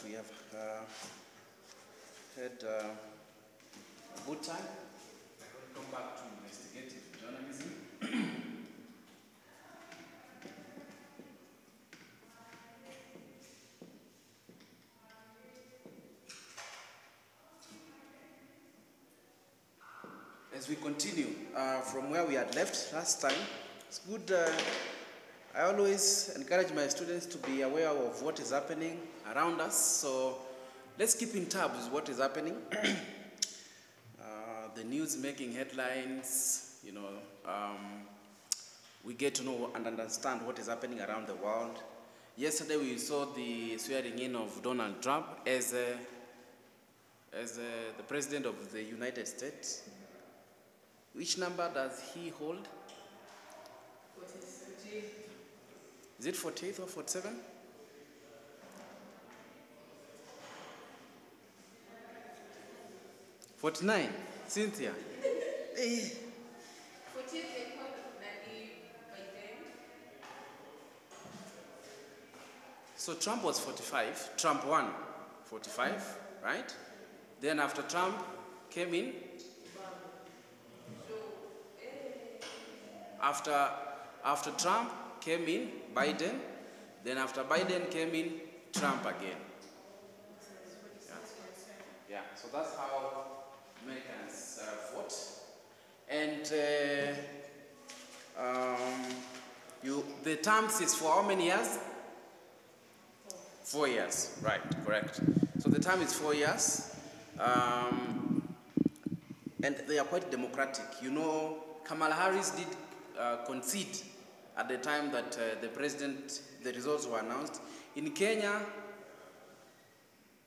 we have had a good time. Welcome back to Investigative Journalism. As we continue from where we had left last time, it's good. I always encourage my students to be aware of what is happening around us. So let's keep in tabs with what is happening. The news making headlines, we get to know and understand what is happening around the world. Yesterday we saw the swearing in of Donald Trump as the President of the United States. Which number does he hold? 48. Is it 48 or 47? 49. Cynthia. 48 by then. So Trump was 45. Trump won 45, right? Then after Trump came in, after Trump came in, Biden. Then after Biden came in, Trump again. Yeah. So that's how Americans fought. And the terms is for how many years? 4 years, right, correct. So the term is 4 years. And they are quite democratic. Kamala Harris did concede at the time that the results were announced. In Kenya,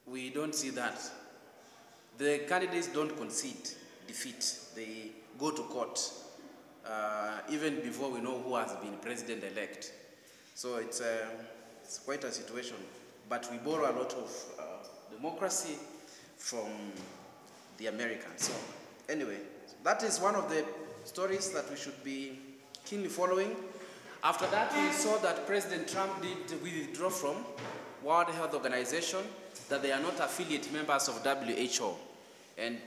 we don't see that. The candidates don't concede defeat. They go to court, even before we know who has been president-elect. So it's quite a situation. But we borrow a lot of democracy from the Americans. So anyway, that is one of the stories that we should be keenly following. After that, we saw that President Trump did withdraw from World Health Organization, that they are not affiliate members of WHO. And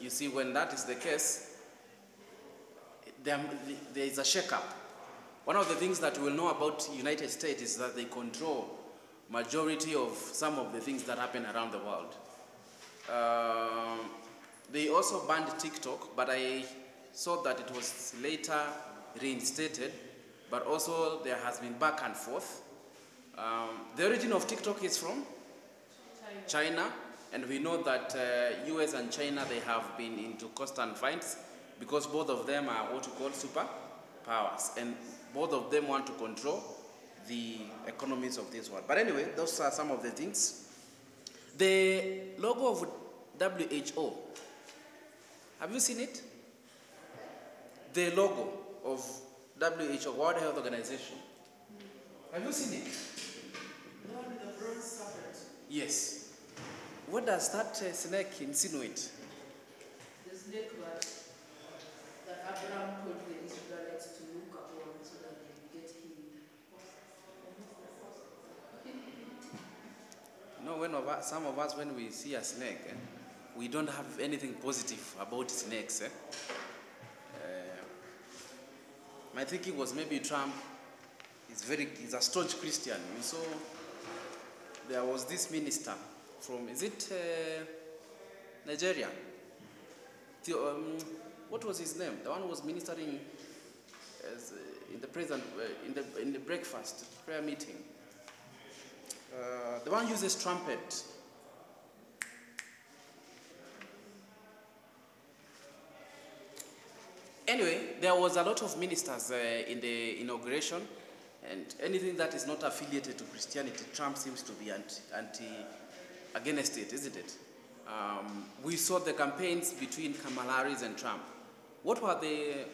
you see, when that is the case, there is a shakeup. One of the things that we will know about the United States is that they control majority of some of the things that happen around the world. They also banned TikTok, but I saw that it was later reinstated, but also there has been back and forth. The origin of TikTok is from China, and we know that US and China, they have been into constant fights because both of them are what we call superpowers, and both of them want to control the economies of this world. But anyway, those are some of the things. The logo of WHO, have you seen it? The logo of WHO, World Health Organization. Have you seen it? The one with the bronze serpent. Yes. What does that snake insinuate? The snake that Abraham told the Israelites to look upon so that they get healed. Some of us, when we see a snake, we don't have anything positive about snakes. My thinking was maybe Trump is a staunch Christian. You saw there was this minister from, is it Nigeria? What was his name? The one who was ministering in the breakfast prayer meeting. The one uses trumpet. Anyway, there was a lot of ministers in the inauguration, and anything that is not affiliated to Christianity, Trump seems to be against it, isn't it? We saw the campaigns between Kamala Harris and Trump. What were the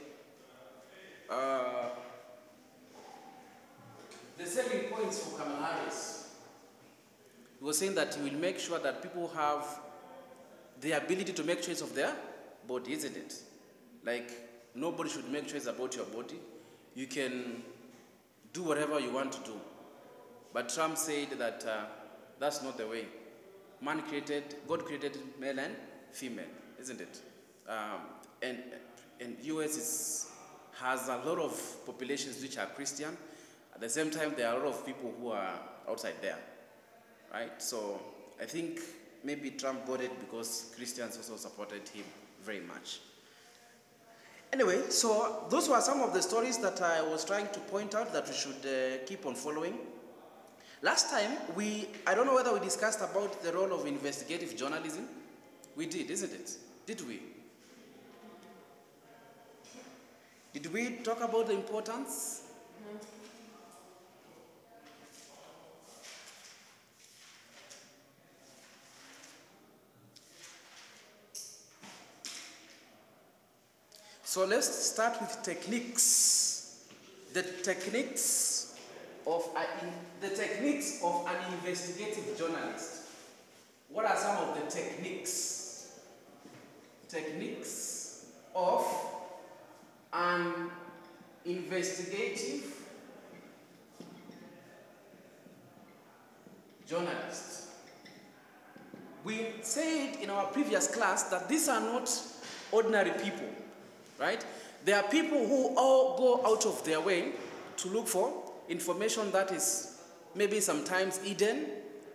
selling points for Kamala Harris? He was saying that he will make sure that people have the ability to make choice of their body, isn't it? Like, nobody should make choice about your body. You can do whatever you want to do. But Trump said that That's not the way. God created male and female, isn't it? And US has a lot of populations which are Christian. At the same time, there are a lot of people who are outside there, right? So I think maybe Trump got it because Christians also supported him very much. Anyway, so those were some of the stories that I was trying to point out that we should keep on following. Last time, I don't know whether we discussed about the role of investigative journalism. We did, isn't it? Did we? Did we talk about the importance? No. So let's start with techniques. The techniques of an investigative journalist. What are some of the techniques? Techniques of an investigative journalist. We said in our previous class that these are not ordinary people. Right? There are people who all go out of their way to look for information that is maybe sometimes hidden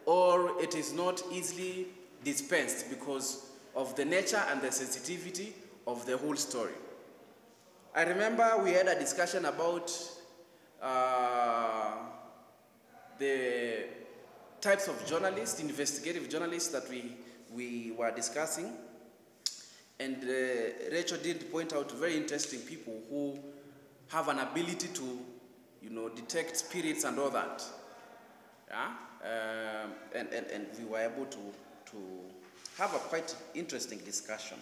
or it is not easily dispensed because of the nature and the sensitivity of the whole story. I remember we had a discussion about the types of journalists, investigative journalists that we were discussing. And Rachel did point out very interesting people who have an ability to, detect spirits and all that. Yeah? And we were able to have a quite interesting discussion.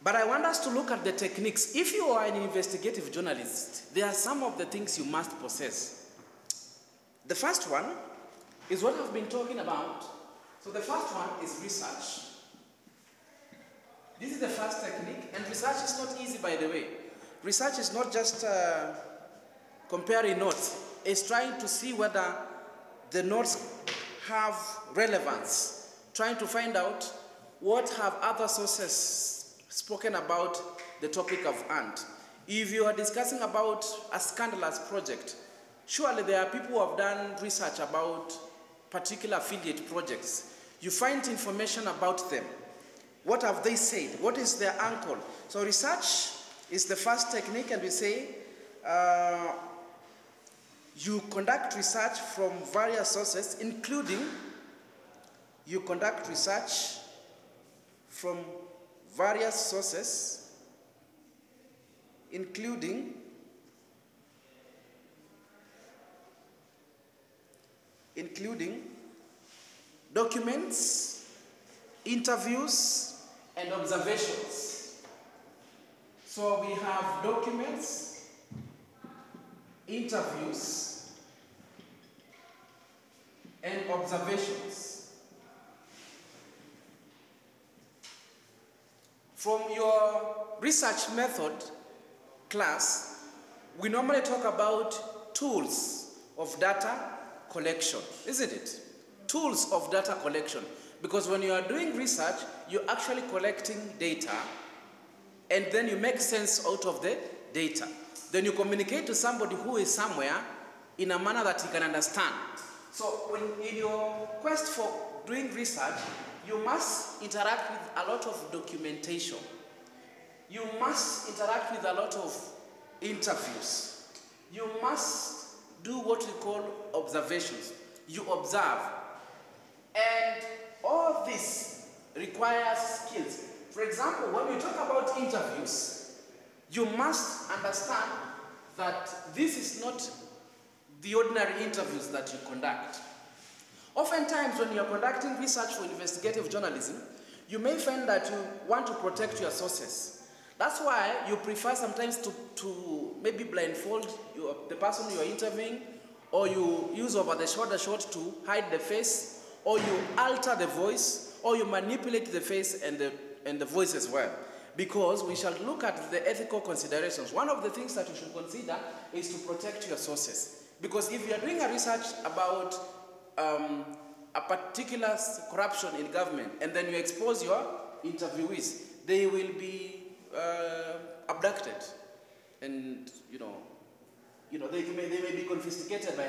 But I want us to look at the techniques. If you are an investigative journalist, there are some of the things you must possess. The first one is what I've been talking about. So the first one is research. This is the first technique, and research is not easy, by the way. Research is not just comparing notes. It's trying to see whether the notes have relevance, trying to find out what have other sources spoken about the topic of hand. If you are discussing about a scandalous project, surely there are people who have done research about particular affiliate projects. You find information about them. What have they said? What is their angle? So research is the first technique, and we say you conduct research from various sources, including documents, interviews, and observations. So we have documents, interviews, and observations. From your research method class, we normally talk about tools of data collection, isn't it? Tools of data collection. Because when you are doing research, you're actually collecting data, and then you make sense out of the data. Then you communicate to somebody who is somewhere in a manner that he can understand. So when in your quest for doing research, you must interact with a lot of documentation. You must interact with a lot of interviews. You must do what we call observations. You observe. And all this requires skills. For example, when we talk about interviews, you must understand that this is not the ordinary interviews that you conduct. Oftentimes, when you're conducting research for investigative journalism, you may find that you want to protect your sources. That's why you prefer sometimes to maybe blindfold the person you're interviewing, or you use over-the-shoulder shot to hide the face, or you alter the voice, or you manipulate the face and the voice as well. Because we shall look at the ethical considerations. One of the things that you should consider is to protect your sources. Because if you are doing a research about a particular corruption in government, and then you expose your interviewees, they will be abducted, and they may be confiscated by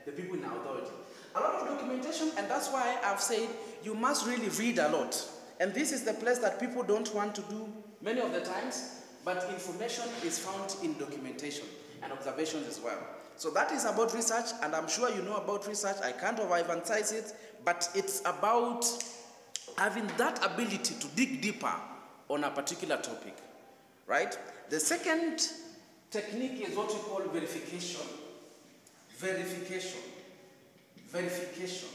the people in authority. A lot of documentation, and that's why I've said you must really read a lot. And this is the place that people don't want to do many of the times, but information is found in documentation and observations as well. So that is about research, and I'm sure you know about research. I can't overemphasize it, but it's about having that ability to dig deeper on a particular topic, right? The second technique is what we call verification. Verification. Verification.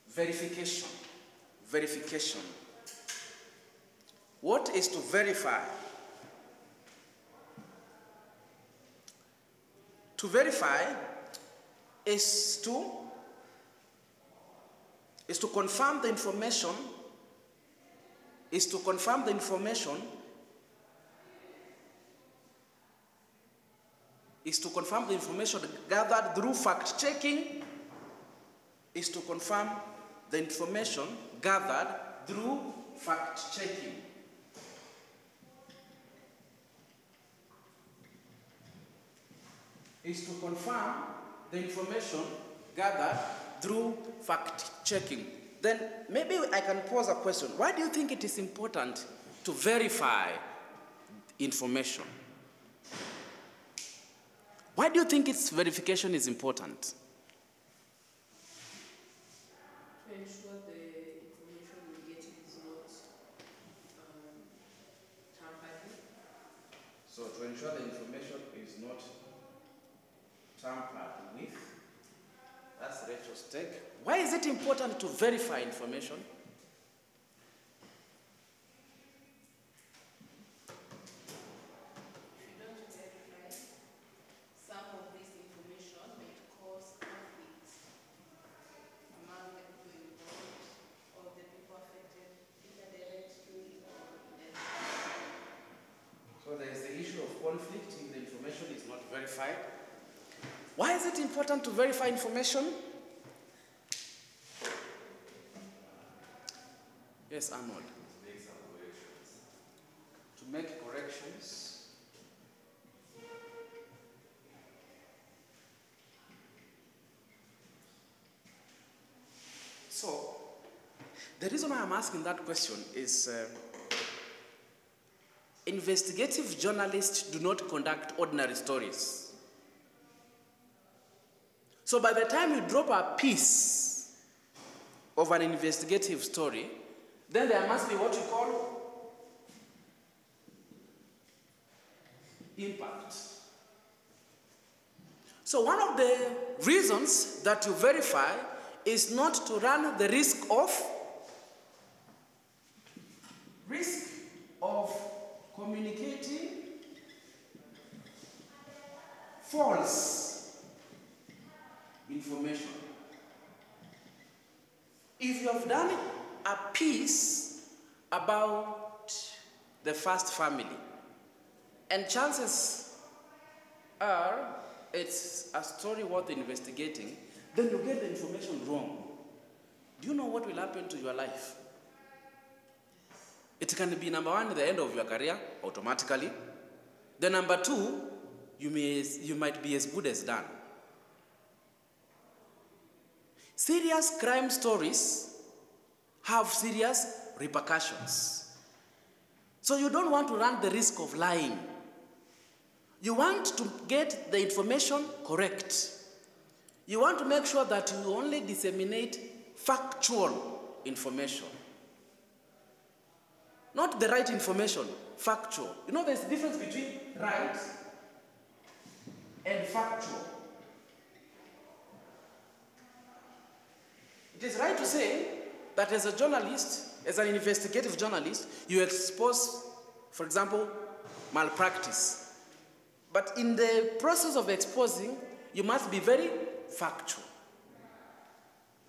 Verification. Verification. What is to verify? To verify is to confirm the information, gathered through fact-checking, is to confirm the information gathered through fact-checking. Is to confirm the information gathered through fact-checking. Then maybe I can pose a question. Why do you think it is important to verify information? Why do you think its verification is important? To ensure the information we get is not tampered with. So to ensure the information is not tampered with, that's Rachel's take. Why is it important to verify information? If you don't verify, some of this information may cause conflicts among the people involved or the people affected, either directly or indirectly. So there is the issue of conflict if the information is not verified. Why is it important to verify information? Yes, Arnold. To make some corrections. To make corrections. So, the reason why I'm asking that question is investigative journalists do not conduct ordinary stories. So by the time you drop a piece of an investigative story, then there must be what you call impact. So one of the reasons that you verify is not to run the risk of communicating false information. If you have done a piece about the first family, and chances are it's a story worth investigating, then you get the information wrong. Do you know what will happen to your life? It can be, number one, the end of your career, automatically. Then number two, you might be as good as done. Serious crime stories have serious repercussions. So you don't want to run the risk of lying. You want to get the information correct. You want to make sure that you only disseminate factual information. Not the right information, factual. You know there's a difference between right and factual. It is right to say that as a journalist, as an investigative journalist, you expose, for example, malpractice. But in the process of exposing, you must be very factual.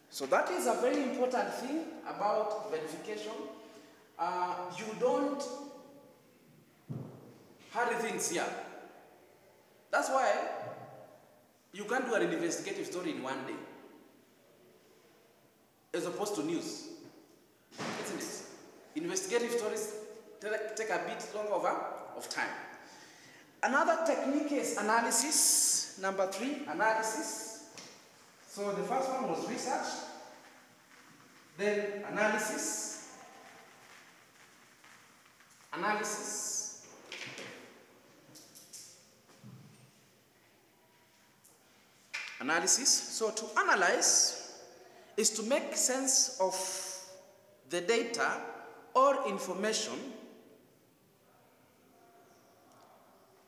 So that is a very important thing about verification. You don't hurry things here. That's why you can't do an investigative story in one day. as opposed to news, isn't it? Investigative stories take a bit longer of time. Another technique is analysis. Number 3, analysis. So the first one was research, then analysis. Analysis. Analysis. So to analyze is to make sense of the data or information.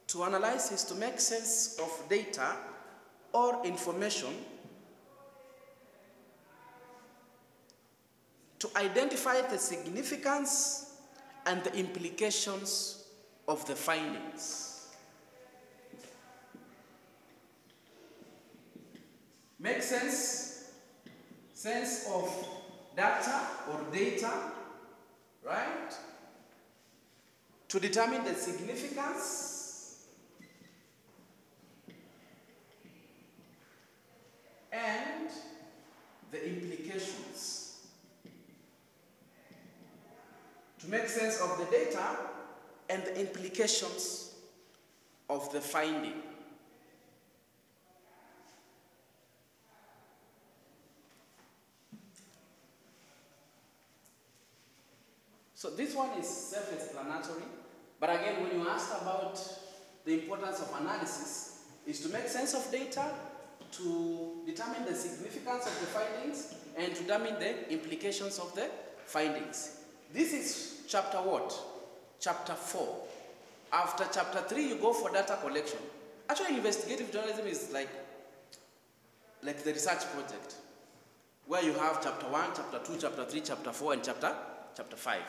To analyze is to make sense of data or information, to identify the significance and the implications of the findings. Make sense of data or data, right? To determine the significance and the implications. To make sense of the data and the implications of the finding. So this one is self-explanatory, but again, when you ask about the importance of analysis, is to make sense of data, to determine the significance of the findings, and to determine the implications of the findings. This is chapter what? Chapter 4. After chapter 3, you go for data collection. Actually, investigative journalism is like the research project, where you have chapter 1, chapter 2, chapter 3, chapter 4, and chapter 5.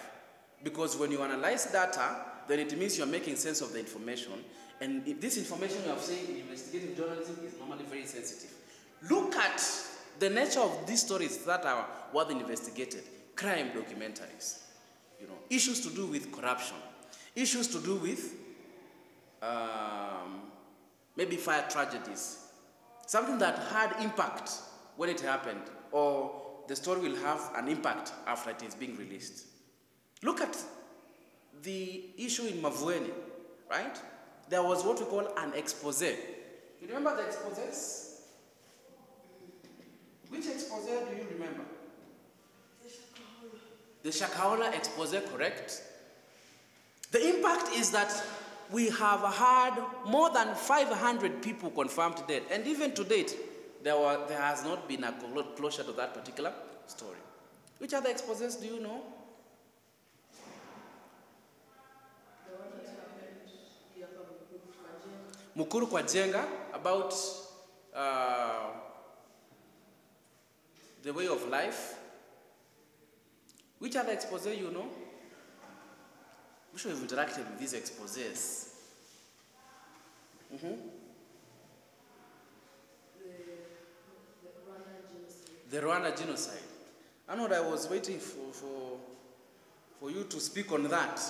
Because when you analyze data, then it means you're making sense of the information. And this information you have seen in investigative journalism is normally very sensitive. Look at the nature of these stories that are worth investigated. Crime documentaries, issues to do with corruption, issues to do with maybe fire tragedies, something that had impact when it happened, or the story will have an impact after it is being released. Look at the issue in Mavueni, right? There was what we call an expose. You remember the exposés? Which expose do you remember? The Shakahola expose, correct? The impact is that we have had more than 500 people confirmed dead, and even to date, there has not been a closure to that particular story. Which other exposés do you know? Mukuru kwa Jenga, about the way of life. Which other expose you know? We should have interacted with these exposés. The Rwanda genocide. I know that I was waiting for you to speak on that,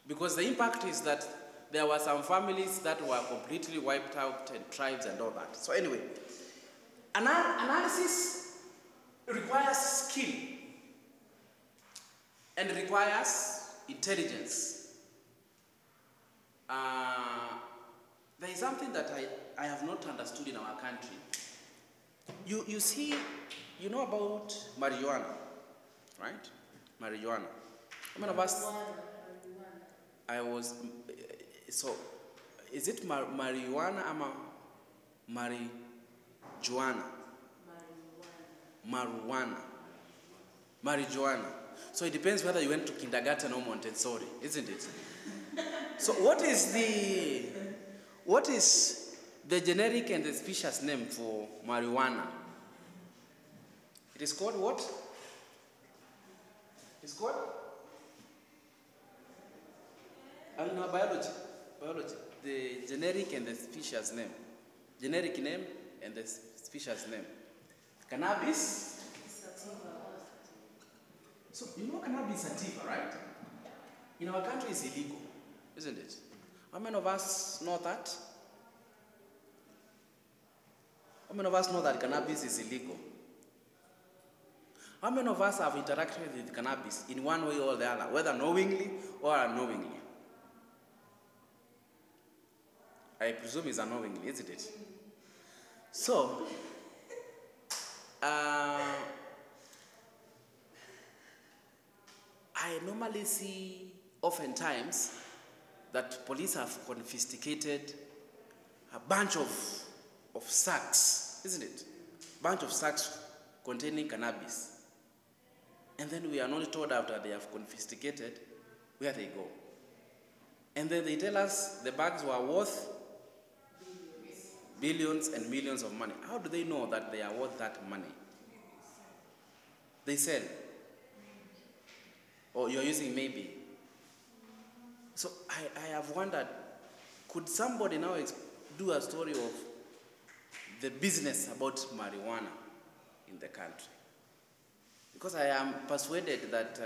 because the impact is that there were some families that were completely wiped out, and tribes and all that. So anyway, analysis requires skill and requires intelligence. There is something that I have not understood in our country. You see, you know about marijuana, right? Marijuana. How many of us? So, is it marijuana or marijuana? Marijuana. So it depends whether you went to kindergarten or Montessori, isn't it? So what is the generic and the species name for marijuana? It is called what? It's called? I don't know, biology. The generic and the species name. Generic name and the species name. Cannabis. So you know cannabis sativa, right? In our country it's illegal, isn't it? How many of us know that? How many of us know that cannabis is illegal? How many of us have interacted with cannabis in one way or the other, whether knowingly or unknowingly? I presume it's unknowingly, isn't it? So, I normally see oftentimes that police have confiscated a bunch of sacks, isn't it? Bunch of sacks containing cannabis. And then we are not told after they have confiscated where they go. And then they tell us the bags were worth billions and millions of money. How do they know that they are worth that money? They sell. Or you're using maybe. So I have wondered, could somebody now do a story of the business about marijuana in the country? Because I am persuaded that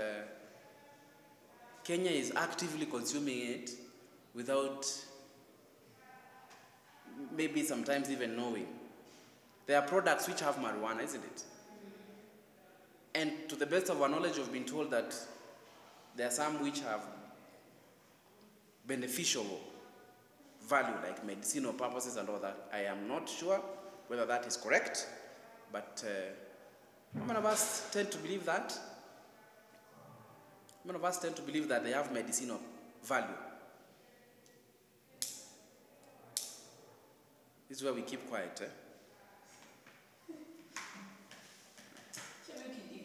Kenya is actively consuming it without maybe sometimes even knowing. There are products which have marijuana, isn't it? And to the best of our knowledge, we've been told that there are some which have beneficial value, like medicinal purposes and all that. I am not sure whether that is correct, but how many of us tend to believe that? How many of us tend to believe that they have medicinal value? This is where we keep quiet. If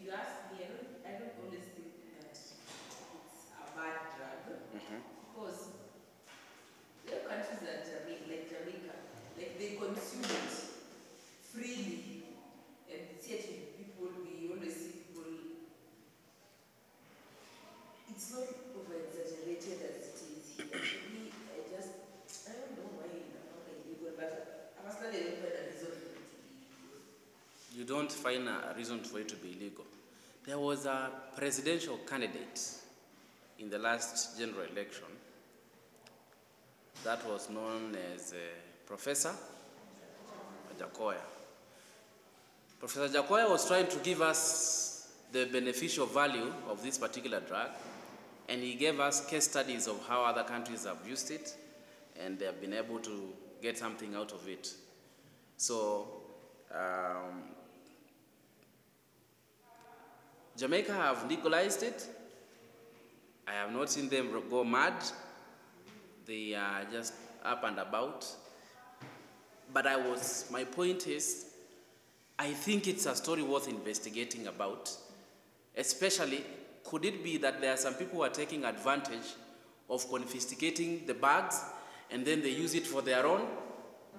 you ask me, I don't always think that it's a bad drug. Because there are countries that like Jamaica, like they consume it freely, and yet people, we always see people. It's not over exaggerated as it is here. Me, I don't know why it's not illegal, but I must not even find a reason for it to be illegal. You don't find a reason for it to be illegal. There was a presidential candidate in the last general election that was known as Professor Jacoya. Professor Jacoya was trying to give us the beneficial value of this particular drug, and he gave us case studies of how other countries have used it, and they have been able to get something out of it. So, Jamaica have legalized it. I have not seen them go mad. They are just up and about. But my point is, I think it's a story worth investigating about. Especially, could it be that there are some people who are taking advantage of confiscating the bags and then they use it for their own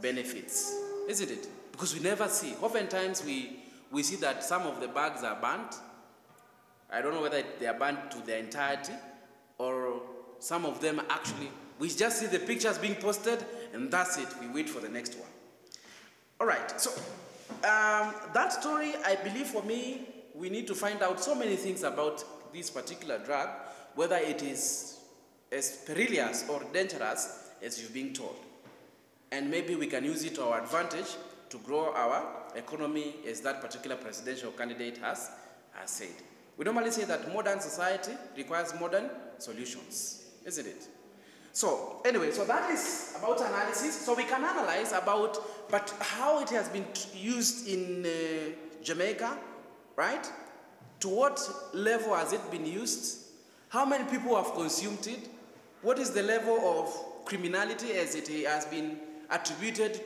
benefits? Isn't it? Because we never see. Oftentimes we see that some of the bags are burnt. I don't know whether they are burnt to their entirety, or some of them actually, we just see the pictures being posted and that's it. We wait for the next one. All right, so that story, I believe for me, we need to find out so many things about this particular drug, whether it is as perilous or dangerous as you've been told. And maybe we can use it to our advantage to grow our economy, as that particular presidential candidate has said. We normally say that modern society requires modern solutions, isn't it? So anyway, so that is about analysis. So we can analyze about, but how it has been used in Jamaica, right? To what level has it been used? How many people have consumed it? What is the level of criminality as it has been attributed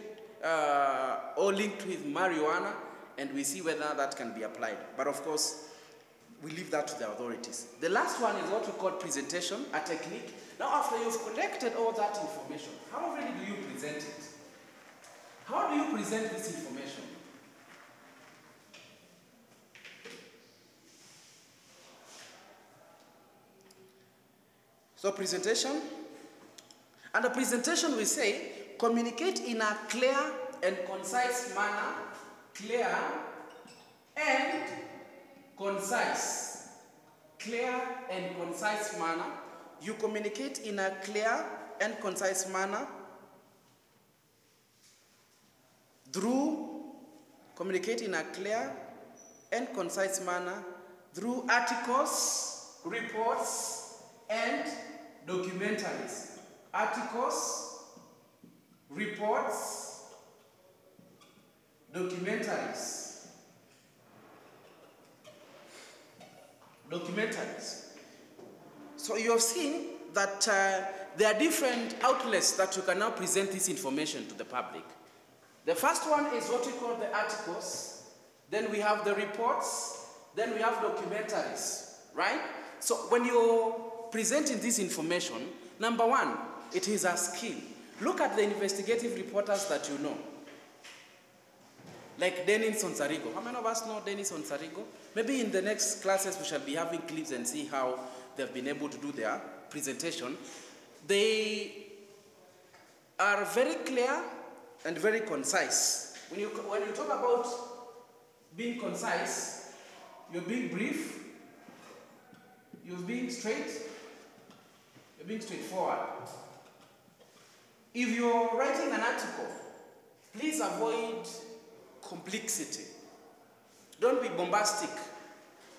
or linked with marijuana? And we see whether that can be applied. But of course, we leave that to the authorities. The last one is what we call presentation, a technique. Now, after you've collected all that information, how really do you present it? How do you present this information? So presentation, and the presentation we say, communicate in a clear and concise manner, clear and concise. Clear and concise manner. You communicate in a clear and concise manner communicate in a clear and concise manner through articles, reports, and documentaries. Articles, reports, documentaries. So you have seen that there are different outlets that you can now present this information to the public. The first one is what we call the articles. Then we have the reports. Then we have documentaries, right? So when you're presenting this information, number one, it is a skill. Look at the investigative reporters that you know. Like Dennis Onsarigo. How many of us know Dennis Onsarigo? Maybe in the next classes we shall be having clips and see how they've been able to do their presentation. They are very clear and very concise. When you talk about being concise, you're being brief, you're being straight, you're being straightforward. If you're writing an article, please avoid complexity. Don't be bombastic,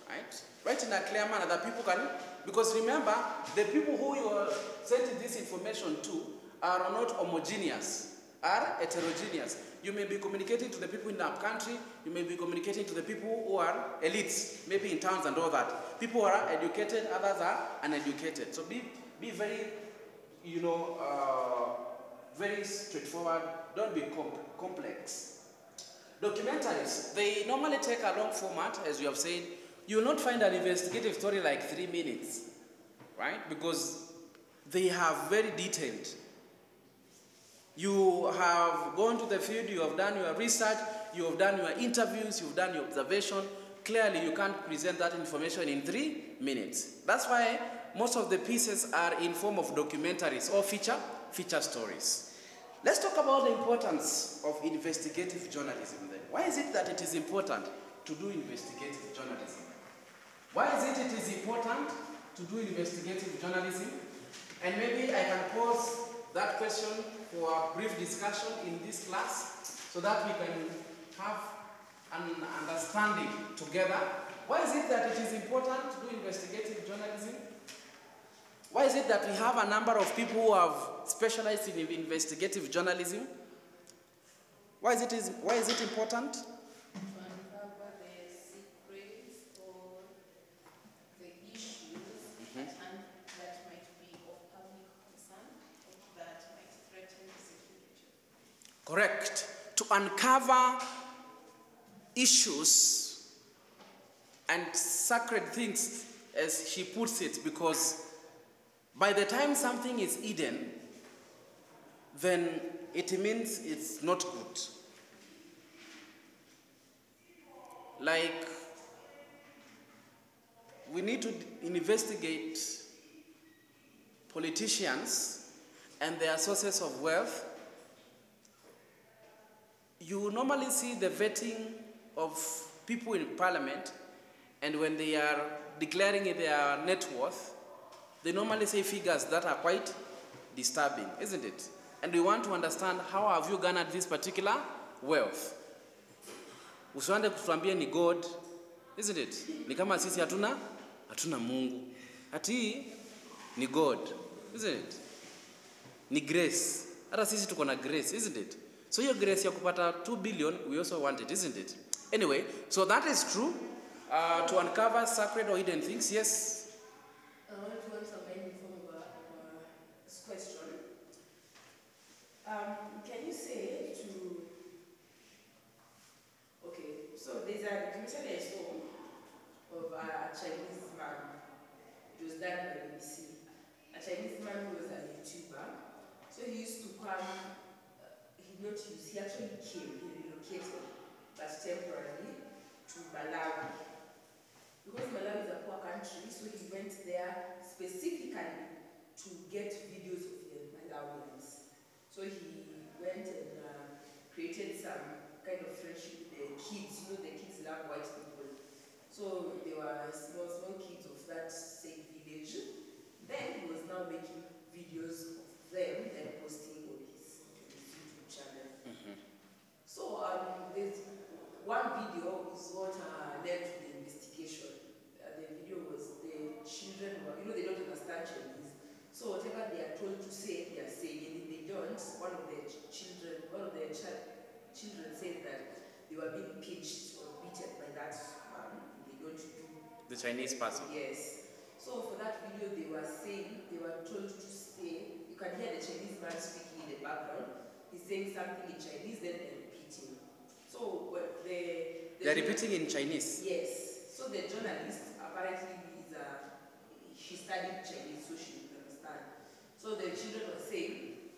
right? Write in a clear manner that people can, because remember, the people who you are sending this information to are not homogeneous, are heterogeneous. You may be communicating to the people in our country, you may be communicating to the people who are elites, maybe in towns and all that. People who are educated, others are uneducated. So be very, very straightforward. Don't be complex. Documentaries, they normally take a long format, as you have said. You will not find an investigative story like 3 minutes, right? Because they have very detailed. You have gone to the field, you have done your research, you have done your interviews, you've done your observation. Clearly, you can't present that information in 3 minutes. That's why most of the pieces are in form of documentaries or feature stories. Let's talk about the importance of investigative journalism then. Why is it that it is important to do investigative journalism? Why is it important to do investigative journalism? And maybe I can pose that question for a brief discussion in this class so that we can have an understanding together. Why is it that it is important to do investigative journalism? Why is it that we have a number of people who have specialized in investigative journalism? Why is it important? To uncover the secrets or the issues that might be of public concern or that might threaten the security. Correct. To uncover issues and sacred things, as she puts it, because by the time something is hidden, then it means it's not good. Like, we need to investigate politicians and their sources of wealth. You normally see the vetting of people in parliament, and when they are declaring their net worth, they normally say figures that are quite disturbing, isn't it? And we want to understand how have you garnered this particular wealth. Usiwande kutuambia ni God, isn't it? Ni kama sisi hatuna Mungu. Ati ni God, isn't it? Ni grace. Hata sisi tuko na grace, isn't it? So your grace ya kupata 2 billion, we also want it, isn't it? Anyway, so that is true. To uncover sacred or hidden things, yes. I want to answer in form of a question. Can you say okay, so there's a documentary I saw of a Chinese man. It was done by BBC. A Chinese man who was a YouTuber. So he used to come, he actually came, he relocated, but temporarily, to Malawi. Because Malawi is a poor country, so he went there specifically to get videos of the Malawians. So he went and created some kind of friendship with the kids. The kids love white people. So they were small kids of that same village. Then he was now making videos of them and posting on his YouTube channel. So there's one video is what led to the investigation. Chinese person. Yes. So for that video, they were saying, they were told to say, you can hear the Chinese man speaking in the background. He's saying something in Chinese, then they're repeating. So They're repeating in Chinese? Yes. So the journalist, apparently, she studied Chinese, so she would understand. So the children were saying,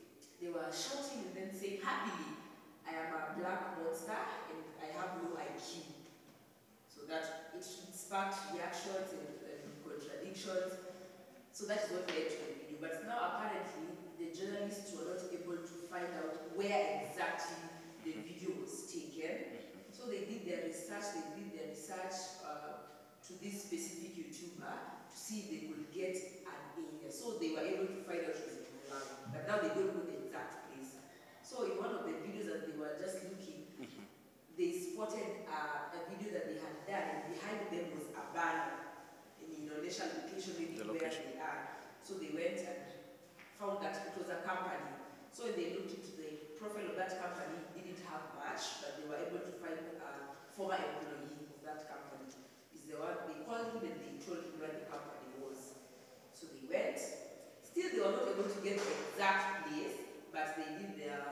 they were shouting and then saying, happily, I am a black monster and I have no IQ. So that it sparked reactions and contradictions. So that's what led to the video. But now apparently the journalists were not able to find out where exactly the video was taken. So they did their research, to this specific YouTuber to see if they could get an area. So they were able to find out it was in Malawi. But now they don't know the exact place. So in one of the videos that they were just looking, they spotted a video that they had done, and behind them was a banner in the initial location, maybe where they are. So they went and found that it was a company. So they looked into the profile of that company, it didn't have much, but they were able to find a former employee of that company. Is the one they called him and they told him where the company was. So they went. Still, they were not able to get the exact place, but they did their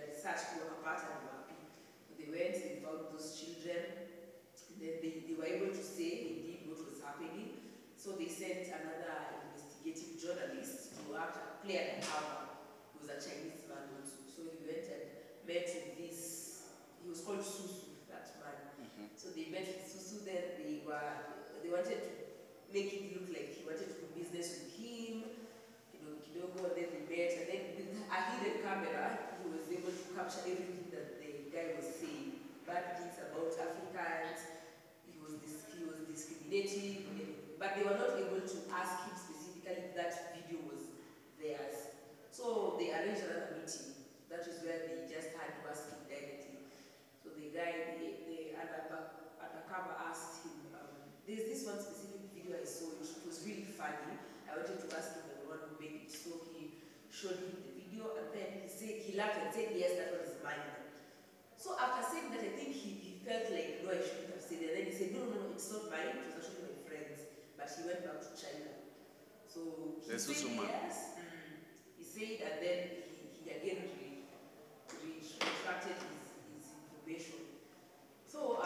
research for a pattern mapping. So they went, they found those children, and then they were able to say indeed what was happening. So they sent another investigative journalist to play at the cover. He was a Chinese man also. So he went and met with this, he was called Susu, that man. So they met with Susu, then they wanted to make it look like he wanted to do business with him. Kidogo, then they met, and then with a hidden camera, he was able to capture everything that the guy was saying. Bad things about Africans, he was discriminating, but they were not able to ask him specifically if that video was theirs. So they arranged another meeting. That is where they just had to ask him directly. So the guy, the undercover asked him, there's this one specific video I saw, it was really funny. I wanted to ask him the one who made it. So he showed him the video, and then he laughed and said, yes, that one is mine. So after saying that, I think he felt like, no, I shouldn't have said it. And then he said, no, it's not mine, it was actually my friend's. But he went back to China. So he said yes. He said, and then he again retracted his information. So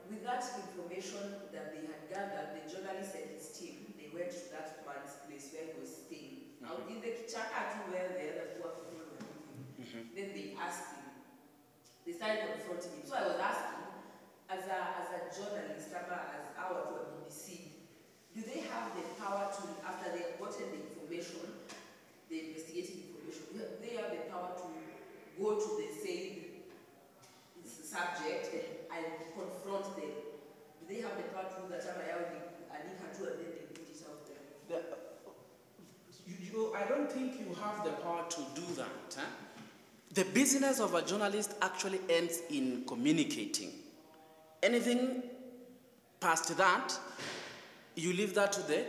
with that information that they had gathered, the journalist and his team, they went to that man's place where he was staying. Out in the Kichaka, where the other poor people were living. Then they asked him. They started confronting him. So I was asking, as a journalist, as our to a BBC, do they have the power to, after they have gotten the information, the investigative information, do they have the power to go to the said subject and confront them? Do they have the power to do that? And then they put it out there? I don't think you have the power to do that. Huh? The business of a journalist actually ends in communicating. Anything past that, you leave that to the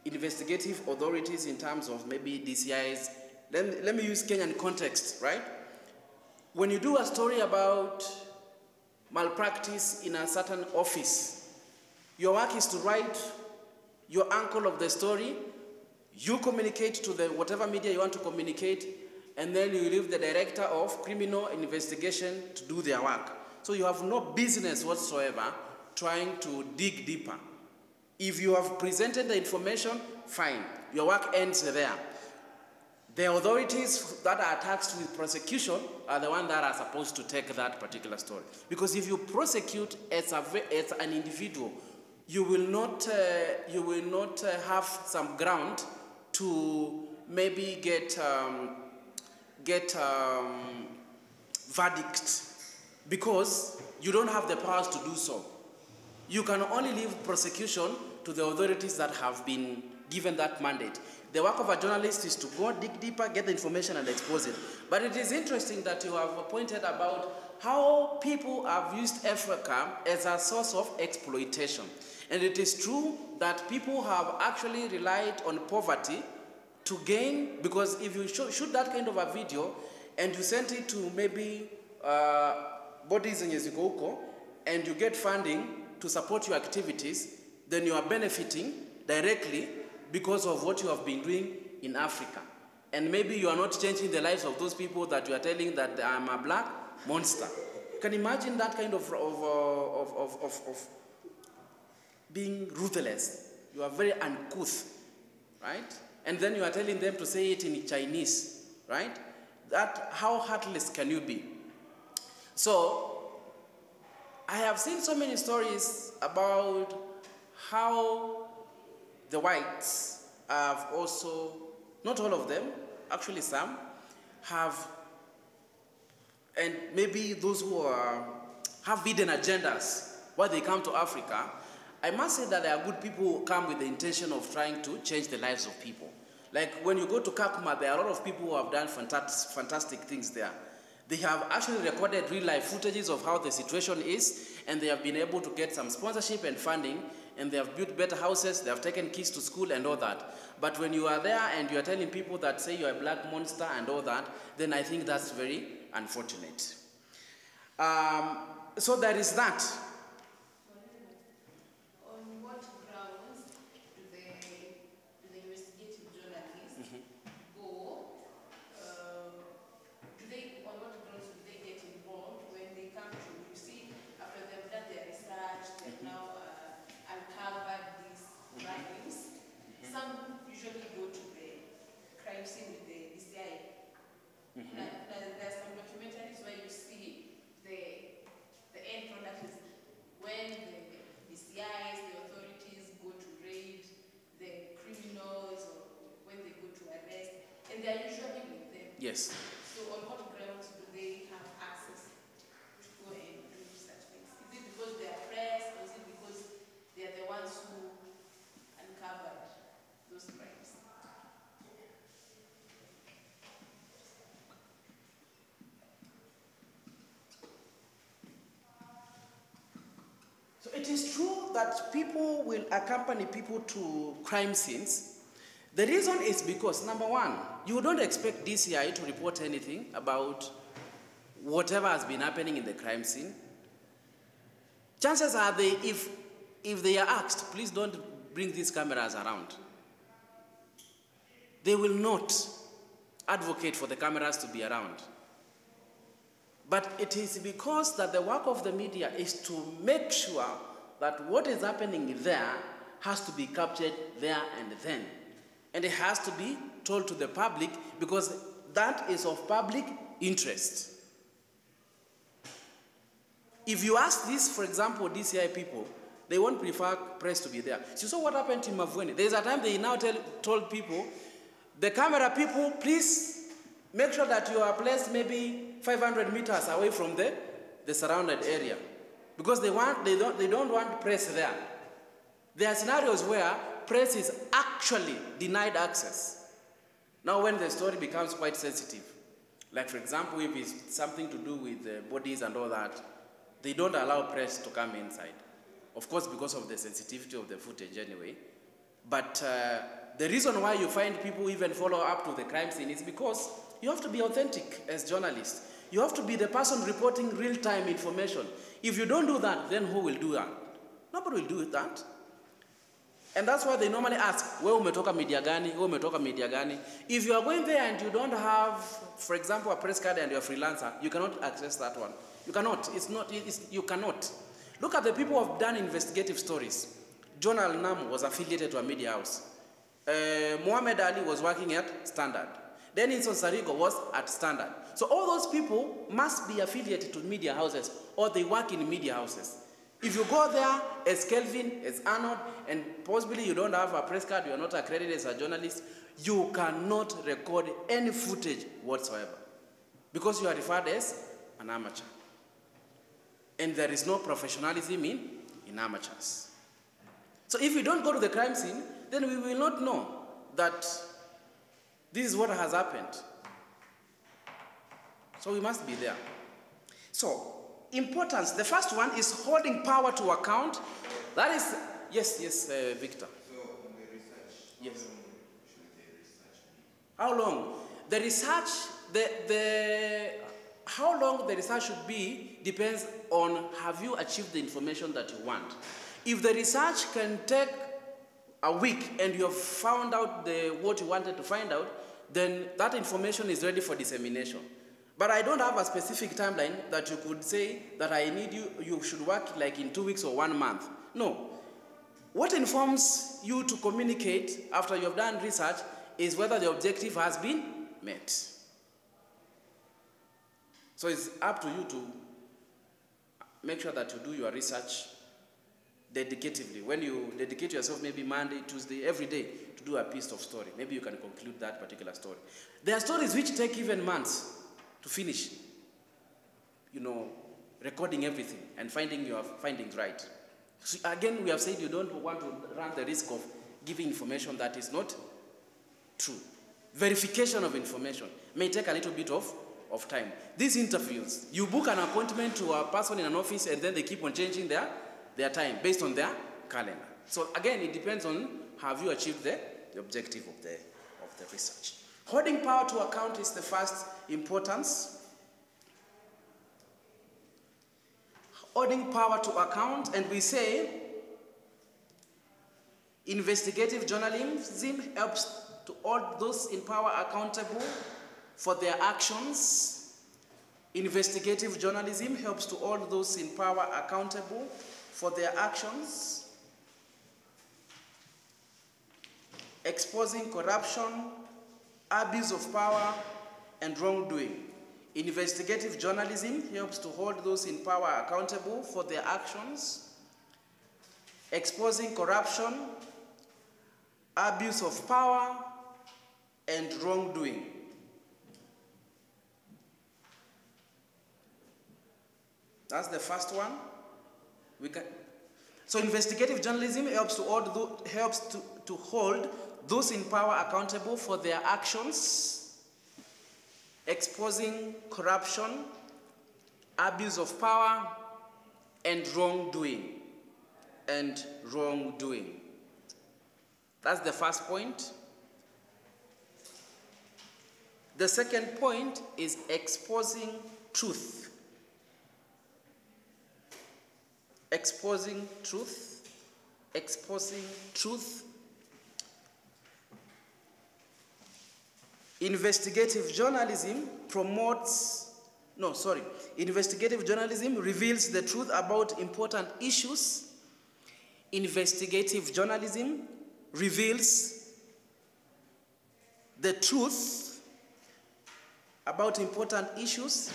investigative authorities in terms of maybe DCIs. Let me use Kenyan context, right? When you do a story about malpractice in a certain office, your work is to write your angle of the story, you communicate to the whatever media you want to communicate, and then you leave the director of criminal investigation to do their work. So you have no business whatsoever trying to dig deeper. If you have presented the information, fine. Your work ends there. The authorities that are tasked with prosecution are the ones that are supposed to take that particular story. Because if you prosecute as an individual, you will not have some ground to maybe get verdict, because you don't have the powers to do so. You can only leave prosecution to the authorities that have been given that mandate. The work of a journalist is to go dig deeper, get the information and expose it. But it is interesting that you have pointed about how people have used Africa as a source of exploitation. And it is true that people have actually relied on poverty to gain, because if you shoot that kind of a video and you send it to maybe bodies in Yezigoko and you get funding to support your activities, then you are benefiting directly because of what you have been doing in Africa. And maybe you are not changing the lives of those people that you are telling that I'm a black monster. You can imagine that kind of being ruthless. You are very uncouth, right? And then you are telling them to say it in Chinese, right? How heartless can you be? So, I have seen so many stories about how the whites have also, not all of them, actually some, have, and maybe those who have hidden agendas when they come to Africa. I must say that there are good people who come with the intention of trying to change the lives of people. Like when you go to Kakuma, there are a lot of people who have done fantastic things there. They have actually recorded real-life footages of how the situation is, and they have been able to get some sponsorship and funding, and they have built better houses, they have taken kids to school and all that. But when you are there and you are telling people that say you're a black monster and all that, then I think that's very unfortunate. So there is that. On what grounds do the investigative journalists go? On what grounds do they get involved when they come to, you see, after they've done their research, they've now uncovered these crimes. Some usually go to the crime scene with the DCI. There's some documentaries where you see the end product is when the DCIs, the authorities go to raid the criminals, or when they go to arrest, and they're usually with them. Yes. So on what grounds do they have access to go and do such things? Is it because they are press, or is it because they are the ones who uncovered those crimes? So it is true that people will accompany people to crime scenes. The reason is because, number one, you don't expect DCI to report anything about whatever has been happening in the crime scene. Chances are if they are asked, please don't bring these cameras around, they will not advocate for the cameras to be around. But it is because that the work of the media is to make sure that what is happening there has to be captured there and then. And it has to be told to the public because that is of public interest. If you ask this, for example, DCI people, they won't prefer press to be there. So you saw what happened to Mavueni. There's a time they now told people, the camera people, please make sure that you are placed maybe 500 meters away from the surrounded area. Because they don't want press there. There are scenarios where press is actually denied access. Now when the story becomes quite sensitive, like for example, if it's something to do with bodies and all that, they don't allow press to come inside. Of course, because of the sensitivity of the footage anyway. But the reason why you find people even follow up to the crime scene is because you have to be authentic as journalists. You have to be the person reporting real-time information. If you don't do that, then who will do that? Nobody will do that. And that's why they normally ask, where umetoka media gani, where umetoka media gani. If you are going there and you don't have, for example, a press card and you're a freelancer, you cannot access that one. You cannot. You cannot. Look at the people who have done investigative stories. John Al-Nam was affiliated to a media house. Muhammad Ali was working at Standard. Denison Sarigo was at Standard. So all those people must be affiliated to media houses or they work in media houses. If you go there as Kelvin, as Arnold, and possibly you don't have a press card, you are not accredited as a journalist, you cannot record any footage whatsoever because you are referred as an amateur. And there is no professionalism in amateurs. So if we don't go to the crime scene, then we will not know that this is what has happened. So we must be there. So, importance. The first one is holding power to account. That is, yes, Victor. So, on the research, yes. How long should the research be? How long? The research, how long the research should be depends on have you achieved the information that you want. If the research can take a week and you have found out what you wanted to find out, then that information is ready for dissemination. But I don't have a specific timeline that you could say that I need you should work like in 2 weeks or 1 month. No. What informs you to communicate after you have done research is whether the objective has been met. So it's up to you to make sure that you do your research dedicatively. When you dedicate yourself maybe Monday, Tuesday, every day to do a piece of story, maybe you can conclude that particular story. There are stories which take even months to finish, recording everything and finding your findings right. So again, we have said you don't want to run the risk of giving information that is not true. Verification of information may take a little bit of time. These interviews, you book an appointment to a person in an office and then they keep on changing their time based on their calendar. So again, it depends on have you achieved the objective of the research. Holding power to account is the first importance. Holding power to account, and we say investigative journalism helps to hold those in power accountable for their actions. Investigative journalism helps to hold those in power accountable for their actions. Exposing corruption, abuse of power, and wrongdoing. Investigative journalism helps to hold those in power accountable for their actions. Exposing corruption, abuse of power, and wrongdoing. That's the first one. So investigative journalism helps to hold those in power accountable for their actions. Exposing corruption, abuse of power, and wrongdoing. That's the first point. The second point is exposing truth. Exposing truth. Investigative journalism reveals the truth about important issues. Investigative journalism reveals the truth about important issues,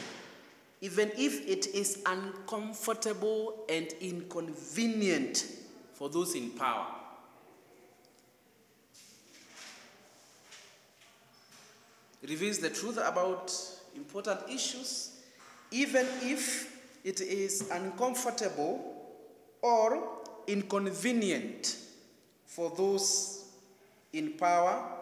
even if it is uncomfortable and inconvenient for those in power. It reveals the truth about important issues, even if it is uncomfortable or inconvenient for those in power.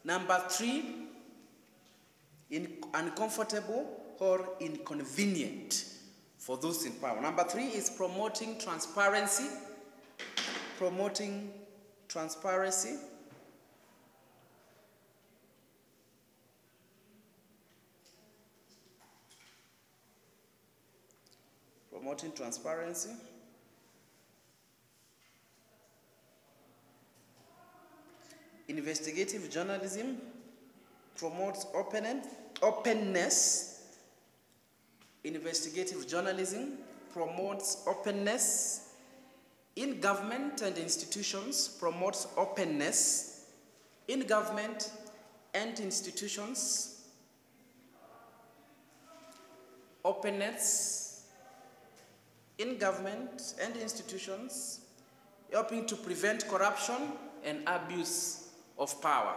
Number 3, uncomfortable or inconvenient for those in power. Number 3 is promoting transparency. Promoting transparency. Promoting transparency. Investigative journalism promotes openness. Investigative journalism promotes openness. In government and institutions, promotes openness. In government and institutions, openness. In government and institutions, helping to prevent corruption and abuse of power.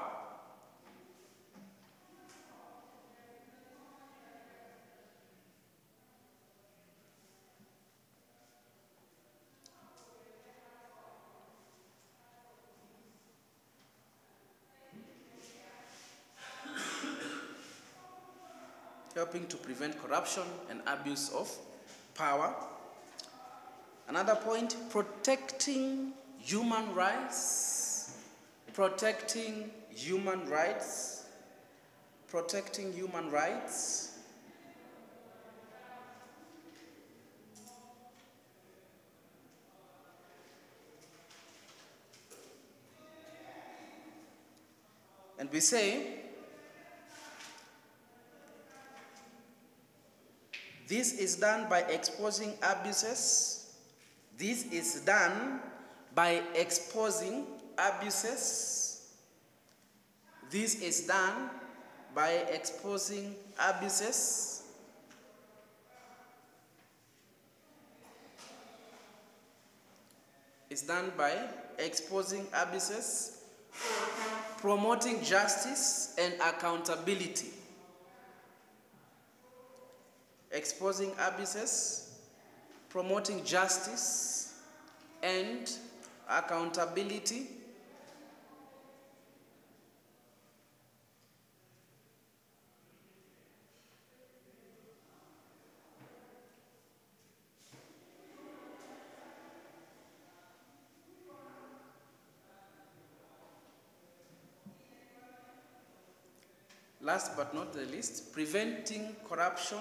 Helping to prevent corruption and abuse of power. Another point, protecting human rights. Protecting human rights. Protecting human rights. And we say, this is done by exposing abuses. This is done by exposing abuses. This is done by exposing abuses. It's done by exposing abuses, promoting justice and accountability. Exposing abuses, promoting justice and accountability. Last but not the least, preventing corruption.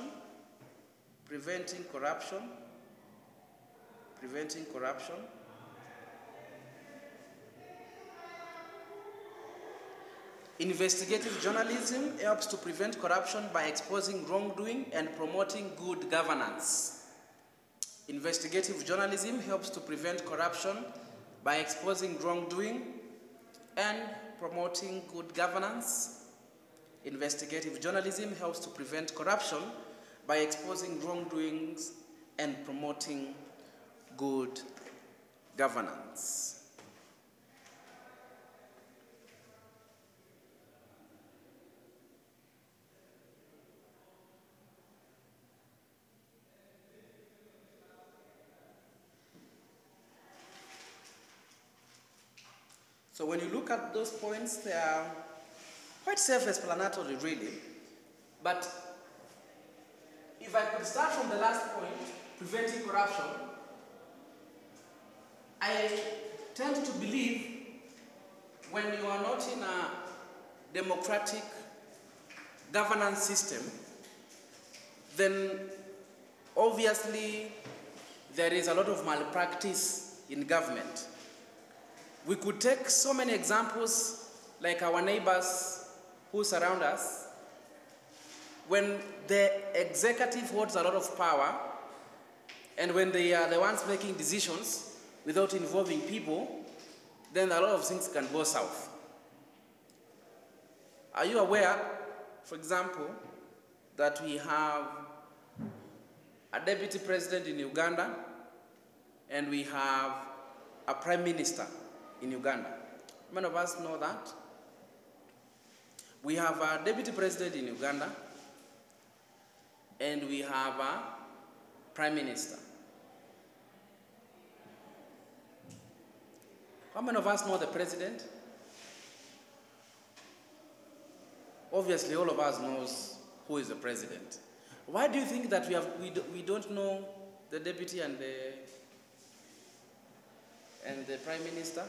Preventing corruption. Preventing corruption. Investigative journalism helps to prevent corruption by exposing wrongdoing and promoting good governance. Investigative journalism helps to prevent corruption by exposing wrongdoing and promoting good governance. Investigative journalism helps to prevent corruption by exposing wrongdoings and promoting good governance. So when you look at those points, they are quite self-explanatory, really. But if I could start from the last point, preventing corruption, I tend to believe when you are not in a democratic governance system, then obviously there is a lot of malpractice in government. We could take so many examples like our neighbors who surround us. When the executive holds a lot of power, and when they are the ones making decisions without involving people, then a lot of things can go south. Are you aware, for example, that we have a deputy president in Uganda and we have a prime minister in Uganda? Many of us know that. We have a deputy president in Uganda and we have a prime minister. How many of us know the president? Obviously, all of us knows who is the president. Why do you think that we don't know the deputy and the prime minister?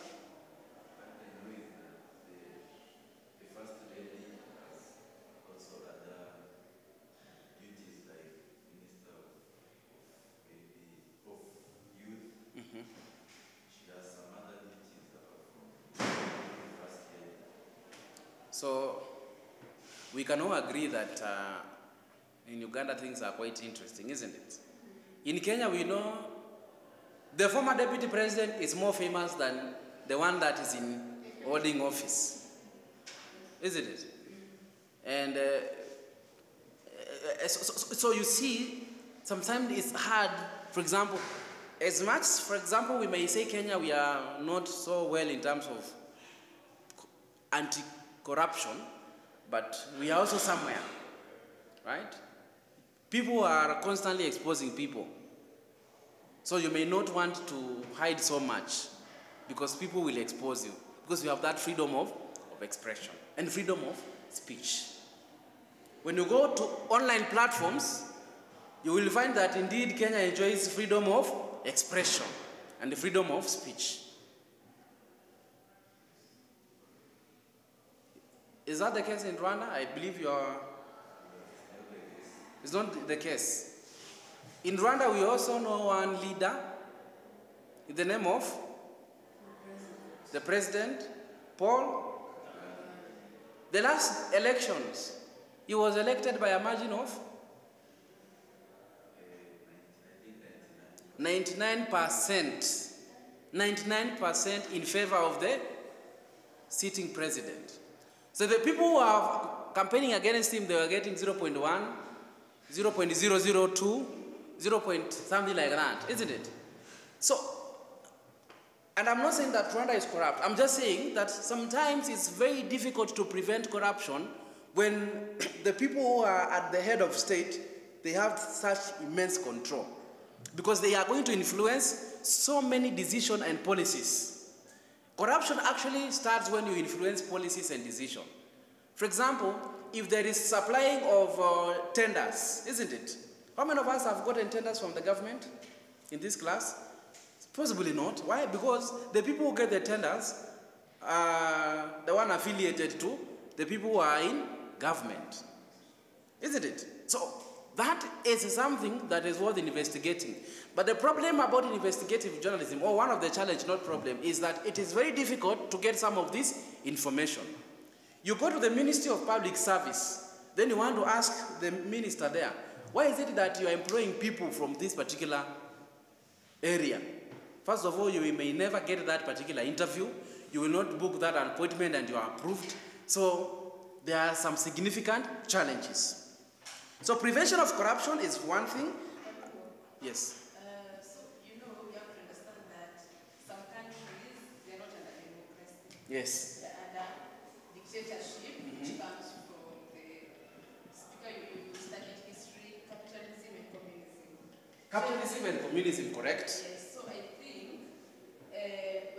So we can all agree that in Uganda things are quite interesting, isn't it? In Kenya we know the former deputy president is more famous than the one that is in holding office, isn't it? And so you see, sometimes it's hard. For example, as much, for example, we may say Kenya, we are not so well in terms of anti-corruption, but we are also somewhere, right? People are constantly exposing people. So you may not want to hide so much because people will expose you, because you have that freedom of expression and freedom of speech. When you go to online platforms, you will find that indeed Kenya enjoys freedom of expression and the freedom of speech. Is that the case in Rwanda? I believe you are. It's not the case. In Rwanda, we also know one leader in the name of the president, Paul. The last elections, he was elected by a margin of 99%. 99% in favor of the sitting president. So the people who are campaigning against him, they were getting 0.1, 0.002, 0. Something like that, isn't it? So, and I'm not saying that Rwanda is corrupt. I'm just saying that sometimes it's very difficult to prevent corruption when the people who are at the head of state, they have such immense control. Because they are going to influence so many decisions and policies. Corruption actually starts when you influence policies and decisions. For example, if there is supplying of tenders, isn't it? How many of us have gotten tenders from the government in this class? Possibly not. Why? Because the people who get the tenders are the one affiliated to the people who are in government. Isn't it? So that is something that is worth investigating. But the problem about investigative journalism, or one of the challenge, not problem, is that it is very difficult to get some of this information. You go to the Ministry of Public Service, then you want to ask the minister there, why is it that you are employing people from this particular area? First of all, you may never get that particular interview. You will not book that appointment and you are approved. So there are some significant challenges. So prevention of corruption is one thing. Yes. So, you know, we have to understand that some countries, they're not under democracy. Yes. They're under dictatorship, which comes from the speaker, you studied history, capitalism and communism. Capitalism and communism, correct? Yes, so I think